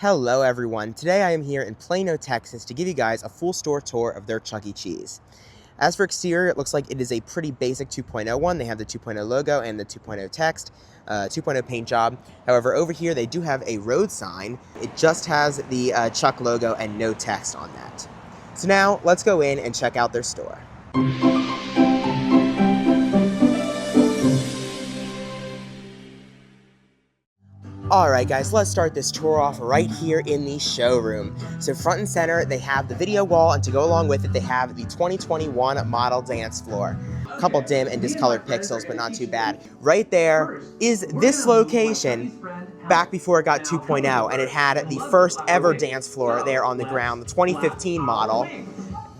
Hello everyone, today I am here in Plano, Texas to give you guys a full store tour of their Chuck E. Cheese. As for exterior, it looks like it is a pretty basic 2.0 one. They have the 2.0 logo and the 2.0 text, 2.0 paint job. However, over here they do have a road sign. It just has the Chuck logo and no text on that. So now, let's go in and check out their store. Alright guys, let's start this tour off right here in the showroom. So front and center, they have the video wall, and to go along with it, they have the 2021 model dance floor. A couple dim and discolored pixels, but not too bad. Right there is this location back before it got 2.0, and it had the first ever dance floor there on the ground, the 2015 model.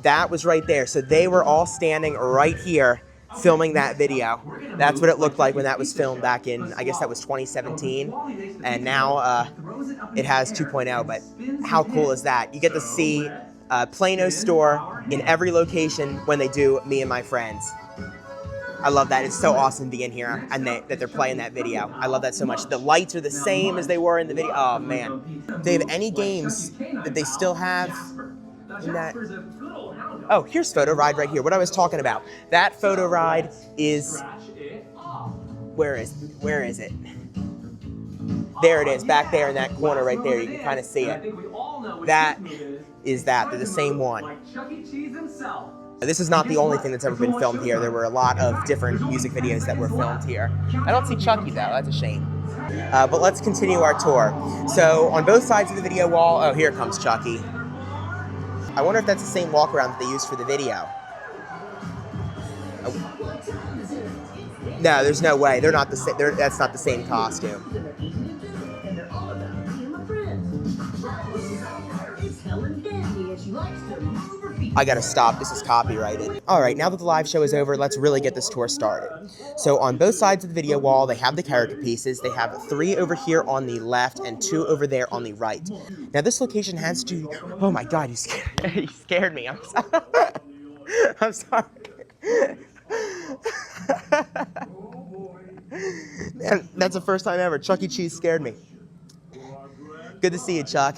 That was right there, so they were all standing right here filming that video. That's what it looked like when that was filmed back in, I guess that was 2017, and now it has 2.0, but how cool is that? You get to see Plano's store in every location when they do Me and My Friends. I love that. It's so awesome to be in here and that they're playing that video. I love that so much. The lights are the same as they were in the video. Oh man. Do they have any games that they still have in that? Oh, here's Photo Ride right here, what I was talking about. That Photo Ride is, where is it? There it is, back there in that corner right there. You can kind of see it. That is that. They're the same one. This is not the only thing that's ever been filmed here. There were a lot of different music videos that were filmed here. I don't see Chucky though, that's a shame. But let's continue our tour. So on both sides of the video wall, oh, here comes Chucky. I wonder if that's the same walk around that they used for the video. Oh. No, there's no way. They're not the same. That's not the same costume. I gotta stop, this is copyrighted. Alright, now that the live show is over, let's really get this tour started. So on both sides of the video wall, they have the character pieces. They have 3 over here on the left and 2 over there on the right. Now this location has to, oh my god, you scared me, I'm sorry. I'm sorry. Man, that's the first time ever. Chuck E. Cheese scared me. Good to see you, Chuck.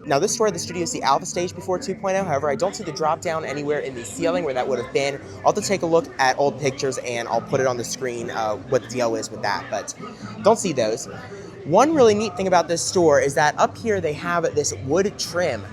Now this is where the Studio C Alpha stage before 2.0, however I don't see the drop down anywhere in the ceiling where that would have been. I'll have to take a look at old pictures and I'll put it on the screen what the deal is with that, but don't see those. One really neat thing about this store is that up here they have this wood trim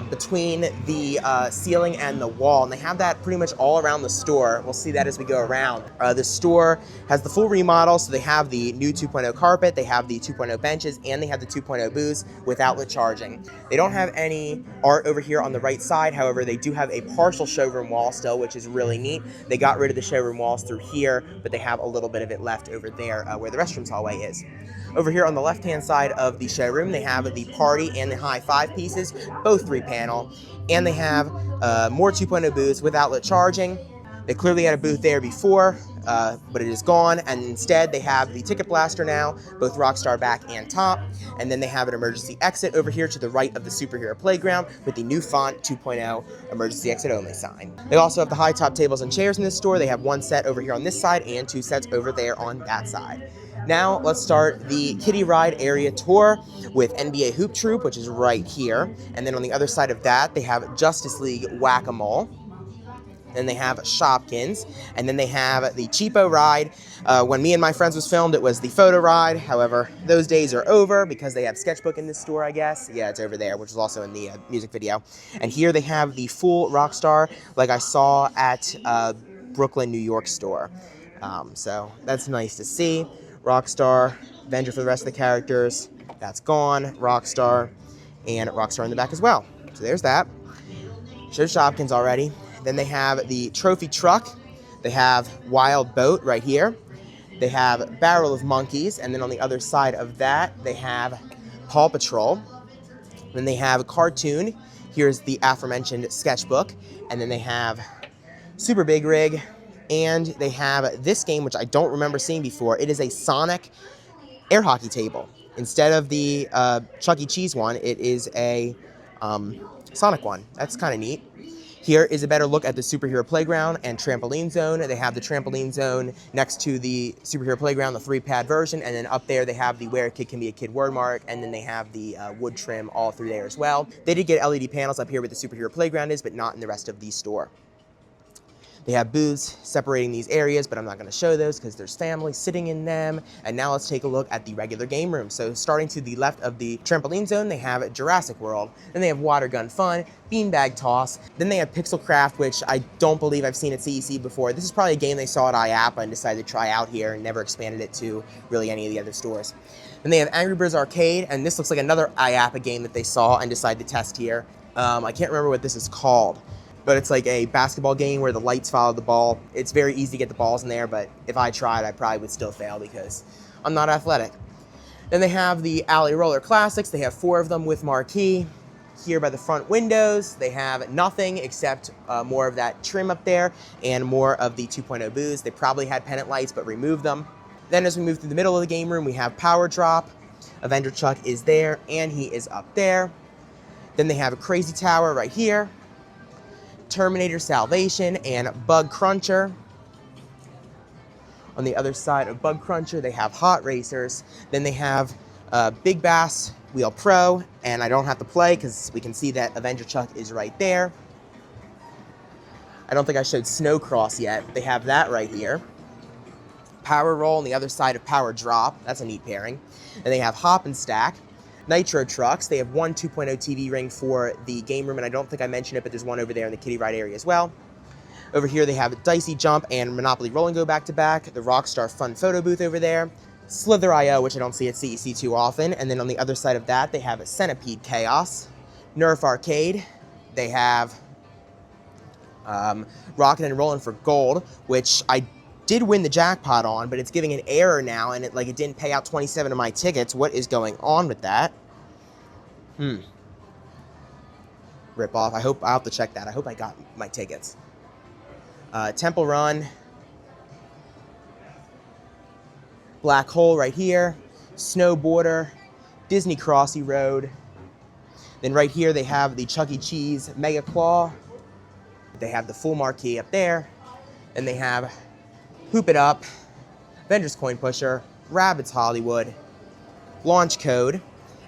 between the ceiling and the wall, and they have that pretty much all around the store. We'll see that as we go around. The store has the full remodel, so they have the new 2.0 carpet, they have the 2.0 benches, and they have the 2.0 booths with outlet charging. They don't have any art over here on the right side, however they do have a partial showroom wall still, which is really neat. They got rid of the showroom walls through here, but they have a little bit of it left over there where the restrooms hallway is. Over here on the left-hand side of the showroom, they have the party and the high five pieces, both 3-panel, and they have more 2.0 booths with outlet charging. They clearly had a booth there before, but it is gone, and instead they have the ticket blaster now, both Rockstar back and top, and then they have an emergency exit over here to the right of the superhero playground with the new font 2.0 emergency exit only sign. They also have the high top tables and chairs in this store. They have 1 set over here on this side and 2 sets over there on that side. Now, let's start the kiddie ride area tour with NBA Hoop Troop, which is right here. And then on the other side of that, they have Justice League Whack-A-Mole. Then they have Shopkins. And then they have the Cheapo ride. When Me and My Friends was filmed, it was the photo ride. However, those days are over because they have Sketchbook in this store, I guess. Yeah, it's over there, which is also in the music video. And here they have the full Rockstar, like I saw at Brooklyn, New York store. So that's nice to see. Rockstar, Avenger for the rest of the characters, that's gone, Rockstar, and Rockstar in the back as well. So there's that. Showed Shopkins already. Then they have the Trophy Truck, they have Wild Boat right here, they have Barrel of Monkeys, and then on the other side of that, they have Paw Patrol. Then they have a cartoon, here's the aforementioned Sketchbook, and then they have Super Big Rig, and they have this game, which I don't remember seeing before. It is a Sonic air hockey table. Instead of the Chuck E. Cheese one, it is a Sonic one. That's kind of neat. Here is a better look at the superhero playground and trampoline zone. They have the trampoline zone next to the superhero playground, the 3-pad version, and then up there they have the where a kid can be a kid word mark, and then they have the wood trim all through there as well. They did get LED panels up here where the superhero playground is, but not in the rest of the store. They have booths separating these areas, but I'm not going to show those because there's families sitting in them. And now let's take a look at the regular game room. So starting to the left of the trampoline zone, they have Jurassic World. Then they have Water Gun Fun, Beanbag Toss. Then they have Pixel Craft, which I don't believe I've seen at CEC before. This is probably a game they saw at IAPA and decided to try out here and never expanded it to really any of the other stores. Then they have Angry Birds Arcade, and this looks like another IAPA game that they saw and decided to test here. I can't remember what this is called, but it's like a basketball game where the lights follow the ball. It's very easy to get the balls in there, but if I tried, I probably would still fail because I'm not athletic. Then they have the Alley Roller Classics. They have 4 of them with marquee. Here by the front windows, they have nothing except more of that trim up there and more of the 2.0 booths. They probably had pennant lights, but removed them. Then as we move through the middle of the game room, we have Power Drop. Avenger Chuck is there, and he is up there. Then they have a Crazy Tower right here. Terminator Salvation and Bug Cruncher. On the other side of Bug Cruncher, they have Hot Racers. Then they have Big Bass Wheel Pro, and I don't have to play because we can see that Avenger Chuck is right there. I don't think I showed Snow Cross yet. They have that right here. Power Roll on the other side of Power Drop. That's a neat pairing. And they have Hop and Stack. Nitro Trucks. They have one 2.0 TV ring for the game room, and I don't think I mentioned it, but there's one over there in the kiddie ride area as well. Over here, they have Dicey Jump and Monopoly Roll and Go back-to-back, the Rockstar Fun Photo Booth over there, Slither.io, which I don't see at CEC too often, and then on the other side of that, they have a Centipede Chaos, Nerf Arcade, they have Rockin' and Rollin' for Gold, which I did win the jackpot on, but it's giving an error now, and it didn't pay out 27 of my tickets. What is going on with that? Rip off. I'll have to check that. I hope I got my tickets. Temple Run. Black Hole right here. Snowboarder. Disney Crossy Road. Then right here they have the Chuck E. Cheese Mega Claw. They have the full marquee up there. And they have Hoop It Up, Avengers Coin Pusher, Rabbids Hollywood, Launch Code,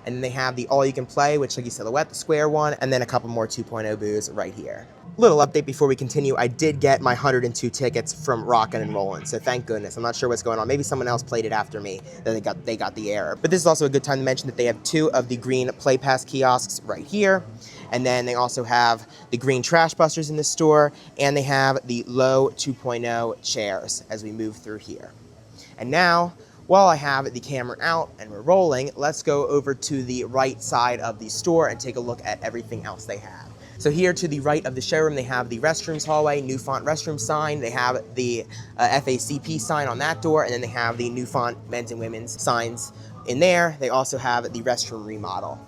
and then they have the All You Can Play, which like you silhouette, the square one, and then a couple more 2.0 booths right here. Little update before we continue, I did get my 102 tickets from Rockin' and Rollin', so thank goodness. I'm not sure what's going on. Maybe someone else played it after me, that they got the error. But this is also a good time to mention that they have 2 of the green Play Pass kiosks right here, and then they also have the green Trash Busters in the store, and they have the low 2.0 chairs as we move through here. And now, while I have the camera out and we're rolling, let's go over to the right side of the store and take a look at everything else they have. So here to the right of the showroom, they have the restrooms hallway, new font restroom sign. They have the FACP sign on that door, and then they have the new font men's and women's signs in there. They also have the restroom remodel.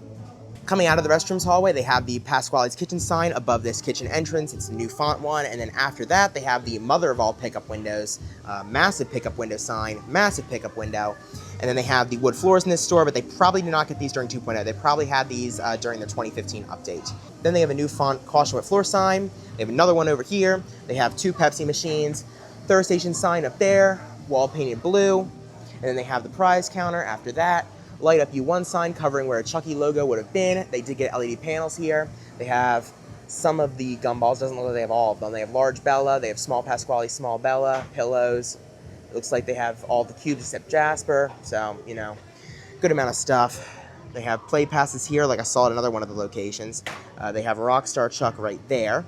Coming out of the restrooms hallway, they have the Pasquale's Kitchen sign above this kitchen entrance. It's a new font one. And then after that, they have the mother of all pickup windows, massive pickup window sign, massive pickup window. And then they have the wood floors in this store, but they probably did not get these during 2.0. They probably had these during the 2015 update. Then they have a new font caution wet floor sign. They have another one over here. They have 2 Pepsi machines, third station sign up there, wall painted blue. And then they have the prize counter after that. Light Up U1 sign covering where a Chucky logo would have been. They did get LED panels here. They have some of the gumballs. Doesn't look like they have all of them. They have large Bella. They have small Pasquale, small Bella, pillows. It looks like they have all the cubes except Jasper. So, you know, good amount of stuff. They have play passes here, like I saw at another one of the locations. They have Rockstar Chuck right there.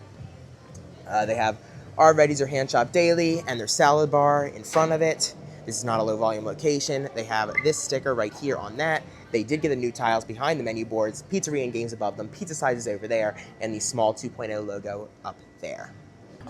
They have Our Readies or Hand Shop Daily and their salad bar in front of it. This is not a low volume location. They have this sticker right here on that. They did get the new tiles behind the menu boards, pizzeria and games above them, pizza sizes over there, and the small 2.0 logo up there.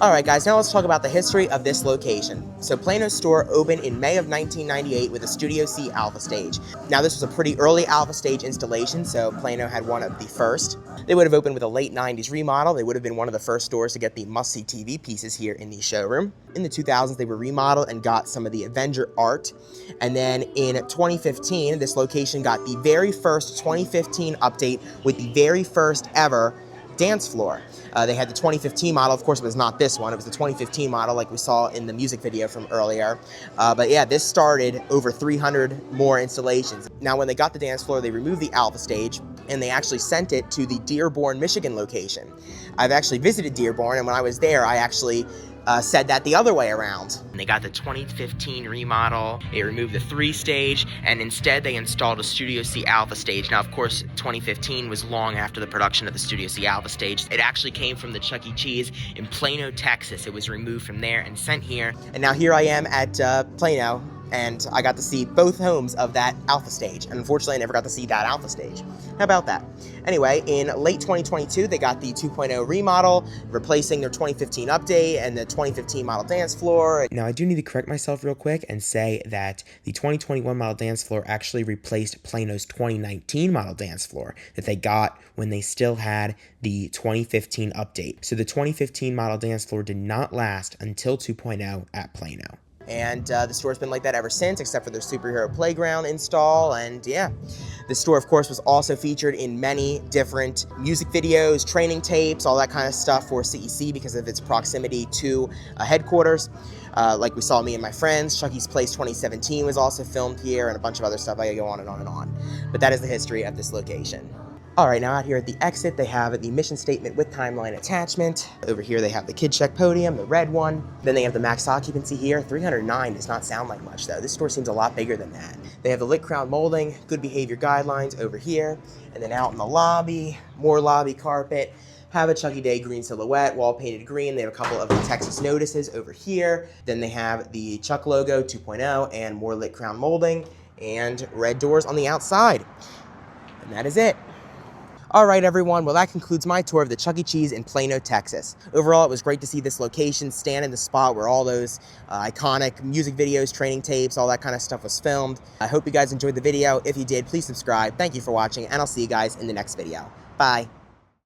All right, guys, now let's talk about the history of this location. So Plano's store opened in May of 1998 with a Studio C alpha stage. Now, this was a pretty early alpha stage installation, so Plano had one of the first. They would have opened with a late 90s remodel. They would have been one of the first stores to get the must-see TV pieces here in the showroom. In the 2000s, they were remodeled and got some of the Avenger art. And then in 2015, this location got the very first 2015 update with the very first ever dance floor. They had the 2015 model. Of course, it was not this one. It was the 2015 model like we saw in the music video from earlier. But yeah, this started over 300 more installations. Now, when they got the dance floor, they removed the alpha stage, and they actually sent it to the Dearborn, Michigan location. I've actually visited Dearborn, and when I was there, I actually said that the other way around. And they got the 2015 remodel, they removed the 3-stage, and instead they installed a Studio C Alpha stage. Now, of course, 2015 was long after the production of the Studio C Alpha stage. It actually came from the Chuck E. Cheese in Plano, Texas. It was removed from there and sent here. And now here I am at Plano, and I got to see both homes of that alpha stage. And unfortunately, I never got to see that alpha stage. How about that? Anyway, in late 2022, they got the 2.0 remodel, replacing their 2015 update and the 2015 model dance floor. Now, I do need to correct myself real quick and say that the 2021 model dance floor actually replaced Plano's 2019 model dance floor that they got when they still had the 2015 update. So the 2015 model dance floor did not last until 2.0 at Plano. And the store's been like that ever since, except for their Superhero Playground install, and yeah. The store, of course, was also featured in many different music videos, training tapes, all that kind of stuff for CEC because of its proximity to headquarters. Like we saw Me and My Friends, Chucky's Place 2017 was also filmed here, and a bunch of other stuff. I could go on and on and on. But that is the history of this location. All right, now out here at the exit, they have the mission statement with timeline attachment. Over here, they have the Kid Check podium, the red one. Then they have the max occupancy here. 309 does not sound like much, though. This store seems a lot bigger than that. They have the lit crown molding, good behavior guidelines over here. And then out in the lobby, more lobby carpet. Have a Chucky Day green silhouette, wall painted green. They have a couple of the Texas notices over here. Then they have the Chuck logo 2.0 and more lit crown molding and red doors on the outside. And that is it. All right, everyone. Well, that concludes my tour of the Chuck E. Cheese in Plano, Texas. Overall, it was great to see this location, stand in the spot where all those iconic music videos, training tapes, all that kind of stuff was filmed. I hope you guys enjoyed the video. If you did, please subscribe. Thank you for watching, and I'll see you guys in the next video. Bye.